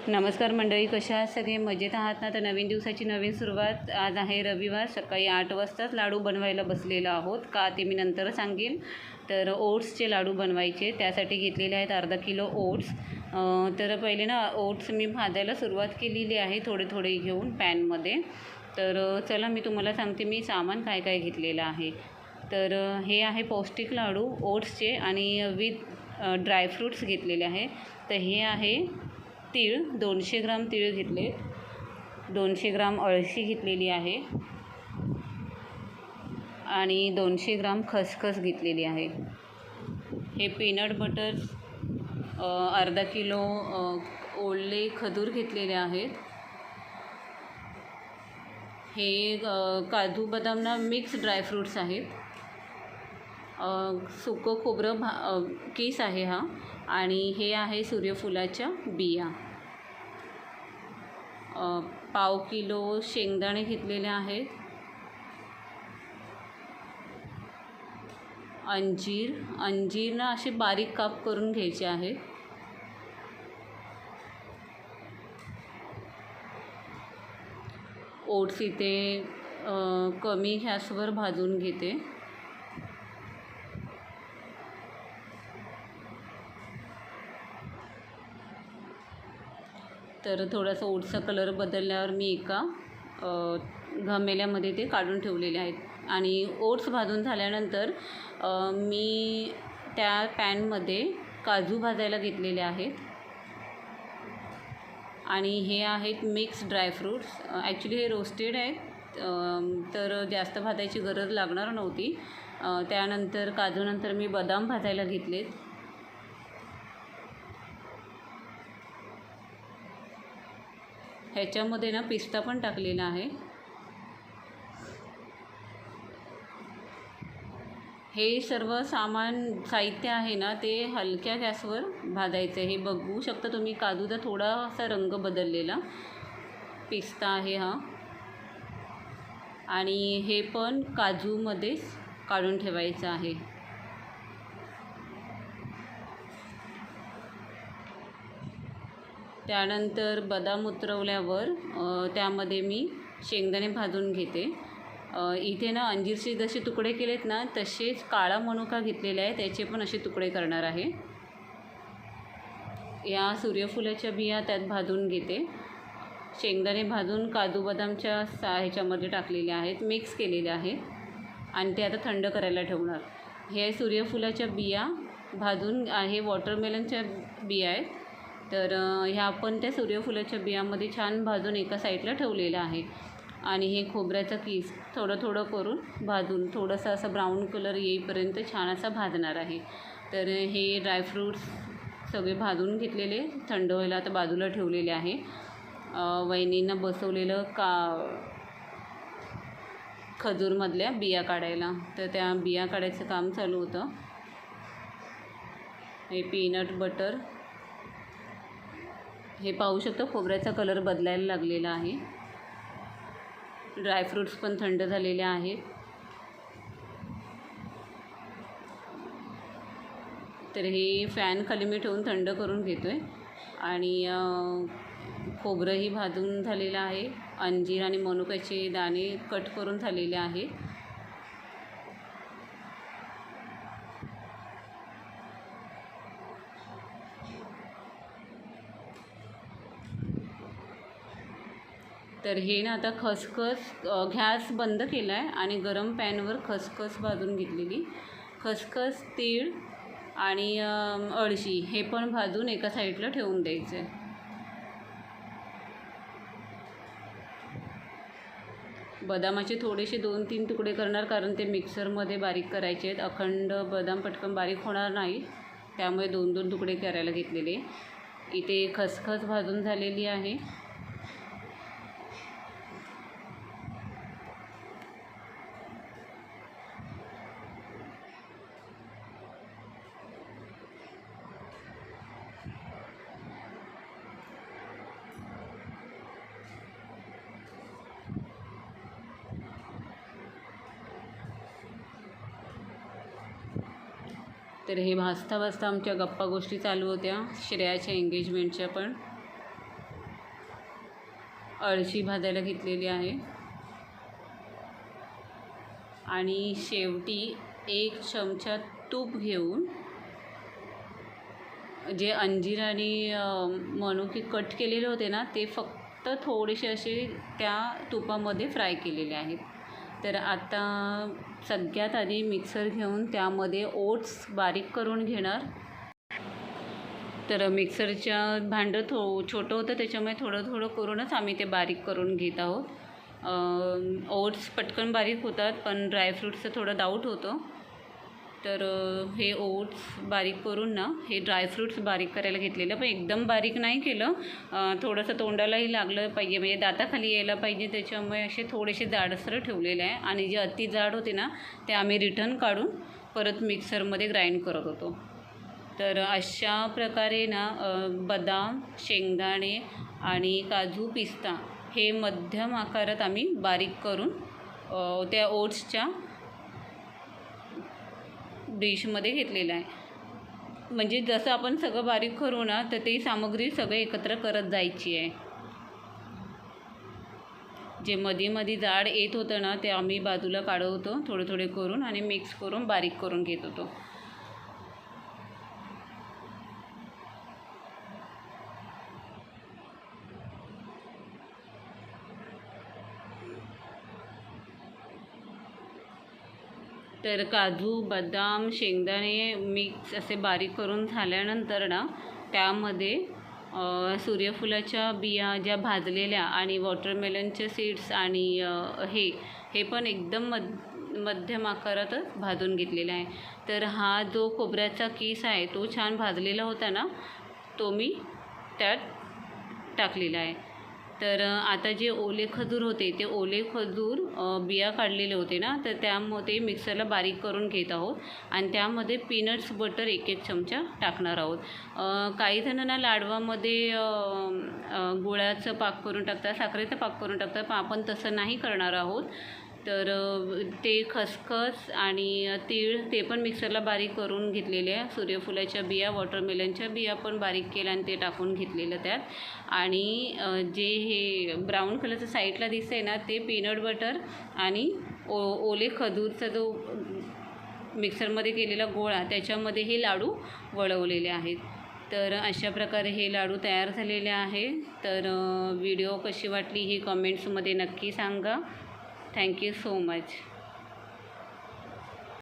नमस्कार मंडळी, कशा आहात सगळे? मजेत आहात ना? तर नवीन दिवसाची नवीन सुरुवात. आज आहे रविवार. सकाळी 8 वाजताच लाडू बनवायला बसलेलो आहोत. का ते मी नंतर सांगेन. तर ओट्सचे लाडू बनवायचे, त्यासाठी घेतलेले आहेत अर्धा किलो ओट्स. तर पहिले ना ओट्स मी भाजायला सुरुवात केलेली आहे, थोडे थोडे घेऊन पॅनमध्ये. तर चला मी तुम्हाला सांगते मी सामान काय काय घेतलेलं आहे. तर हे आहे पौष्टिक लाडू ओट्सचे आणि विथ ड्रायफ्रूट्स घेतलेले आहे. तर हे आहे तीळ, 200 ग्राम तीळ घेतले, 200 ग्राम अळशी घेतलेली आहे आणि 200 ग्राम खसखस घेतलेली आहे. हे पीनट बटर अर्धा किलो ओले खजूर घेतलेले आहेत. हे काजू बदाम मिक्स ड्रायफ्रूट्स आहेत. सुकं खोबरं किस आहे हा. आणि हे आहे सूर्यफुलाच्या बिया. पाव किलो शेंगदाणे घेतलेले आहेत. अंजीर ना असे बारीक काप करून घ्यायचे आहेत. ओट्स इथे कमी गॅसवर भाजून घेते. तर थोडासा ओट्सचा कलर बदलल्यावर मी एका घमेल्यामध्ये ते काढून ठेवलेले आहेत. आणि ओट्स भाजून झाल्यानंतर मी त्या पॅनमध्ये काजू भाजायला घेतलेले आहेत. आणि हे आहेत मिक्स ड्रायफ्रूट्स. ॲक्च्युली हे रोस्टेड आहेत, तर जास्त भाजायची गरज लागणार नव्हती. त्यानंतर काजूनंतर मी बदाम भाजायला घेतलेत. ह्याच्यामध्ये ना पिस्ता पण टाकलेला आहे. हे सर्व साहित्य आहे ना ते हलक्या गॅसवर भाजायचं. हे बघू शकता तुम्ही, काजूचा थोडासा रंग बदललेला. पिस्ता आहे हा. आणि हे पण काजूमध्येच काढून ठेवायचं आहे. त्यानंतर बदाम उतरवल्यावर त्यामध्ये मी शेंगदाणे भाजून घेते. इथे ना अंजीरचे जसे तुकडे केलेत ना तसेच काळा मनुका घेतलेला आहे, त्याचे पण असे तुकडे करणार आहे. या सूर्यफुलाच्या बिया त्यात भाजून घेते. शेंगदाणे भाजून काजू बदामच्या ह्याच्यामध्ये टाकलेले आहेत, मिक्स केलेले आहेत आणि ते आता थंड करायला ठेवणार. हे सूर्यफुलाच्या बिया भाजून आहे, वॉटरमेलनच्या बिया आहेत. तर ह्या आपण त्या सूर्यफुलाच्या बियामध्ये छान भाजून एका साईडला ठेवलेलं आहे. आणि हे खोबऱ्याचा किस थोडं थोडं करून भाजून थोडंसं असं ब्राऊन कलर येईपर्यंत छान असा भाजणार आहे. तर हे ड्रायफ्रूट्स सगळे भाजून घेतलेले थंड व्हायला आता बाजूला ठेवलेले आहे. वहिनींना बसवलेलं खजूरमधल्या बिया काढायला, तर त्या बिया काढायचं काम चालू होतं. हे पीनट बटर, हे पाहू शकता खोबऱ्याचा कलर बदलायला लागलेला आहे. ड्रायफ्रूट्स पण थंड झालेले आहेत. तर हे फॅन खाली मी ठेवून थंड करून घेतो आहे. आणि खोबरंही भाजून झालेलं आहे. अंजीर आणि मनुक्याचे दाणे कट करून झालेले आहेत. तर हे ना आता खसखस गॅस बंद केला आहे आणि गरम पॅनवर खसखस भाजून घेतलेली. खसखस, तीळ आणि अळशी हे पण भाजून एका साईडला ठेवून द्यायचं आहे. बदामाचे थोडेसे 2-3 तुकडे करणार, कारण ते मिक्सरमध्ये बारीक करायचे आहेत. अखंड बदाम पटकन बारीक होणार नाही, त्यामुळे 2-2 तुकडे करायला घेतलेले. इथे खसखस भाजून झालेली आहे. तर हे भाजता भाजता आमच्या गप्पा गोष्टी चालू होत्या, श्रेयाच्या एंगेजमेंटच्या पण. अळशी भाजायला घेतलेली आहे आणि शेवटी 1 चमचा तूप घेऊन जे अंजीर आणि मनुके कट केलेले होते ना ते फक्त थोडेसे असे त्या तुपामध्ये फ्राय केलेले आहेत. तर आता सगळ्यात आधी मिक्सर घेऊन त्यामध्ये ओट्स बारीक करून घेणार. तर मिक्सरच्या भांडं छोटं होतं त्याच्यामुळे थोडं करूनच आम्ही ते बारीक करून घेत आहोत. ओट्स पटकन बारीक होतात पण ड्रायफ्रूट्सचं थोडं डाऊट होतं. तर हे ओट्स बारीक करून ना हे ड्रायफ्रूट्स बारीक करायला घेतलेलं, पण एकदम बारीक नाही केलं. थोडंसं तोंडालाही लागलं पाहिजे, म्हणजे दाताखाली यायला पाहिजे, त्याच्यामुळे असे थोडेसे जाडसर ठेवलेले आहे. आणि जे अति जाड होते ना ते आम्ही रिटर्न काढून परत मिक्सरमध्ये ग्राइंड करत होतो. तर अशा प्रकारे ना बदाम, शेंगदाणे आणि काजू, पिस्ता हे मध्यम आकारात आम्ही बारीक करून त्या ओट्सच्या डिशमध्ये घेतलेलं आहे. म्हणजे जसं आपण सगळं बारीक करू ना तर ती सामग्री सगळे एकत्र करत जायची आहे. जे मध्ये जाड येत होतं ना ते आम्ही बाजूला काढत होतो थोडे करून आणि मिक्स करून बारीक करून घेत होतो. तर काजू, बदाम, शेंगदाणे मिक्स असे बारीक करून झाल्यानंतर ना त्यामध्ये सूर्यफुलाच्या बिया ज्या भाजलेल्या आणि वॉटरमेलनचे सीड्स आणि हे पण एकदम मध्यम आकारातच भाजून घेतलेला आहे. तर हा जो खोबऱ्याचा किस आहे तो छान भाजलेला होता ना तो मी त्यात टाकलेला आहे. तर आता जे ओले खजूर होते ते ओले खजूर बिया काढलेले होते ना तर त्यामध्ये मिक्सरला बारीक करून घेत आहोत आणि त्यामध्ये पीनट्स बटर 1 चमचा टाकणार आहोत. काही जणांना लाडवामध्ये गुळाचं पाक करून टाकतात, साखरेचा पाक करून टाकतात, पण आपण तसं नाही करणार आहोत. तर ते खसखस आणि तीळ ते पण मिक्सरला बारीक करून घेतलेले आहे. सूर्यफुलाच्या बिया, वॉटरमेलनच्या बिया पण बारीक केल्या आणि ते टाकून घेतलेलं त्यात. आणि जे हे ब्राऊन कलरचं साईडला दिसतं आहे ना ते पीनट बटर आणि ओले खजूरचा जो मिक्सरमध्ये केलेला गोळा त्याच्यामध्ये हे लाडू वळवलेले आहेत. तर अशा प्रकारे हे लाडू तयार झालेले आहे. तर व्हिडिओ कशी वाटली ही कमेंट्समध्ये नक्की सांगा. Thank you so much.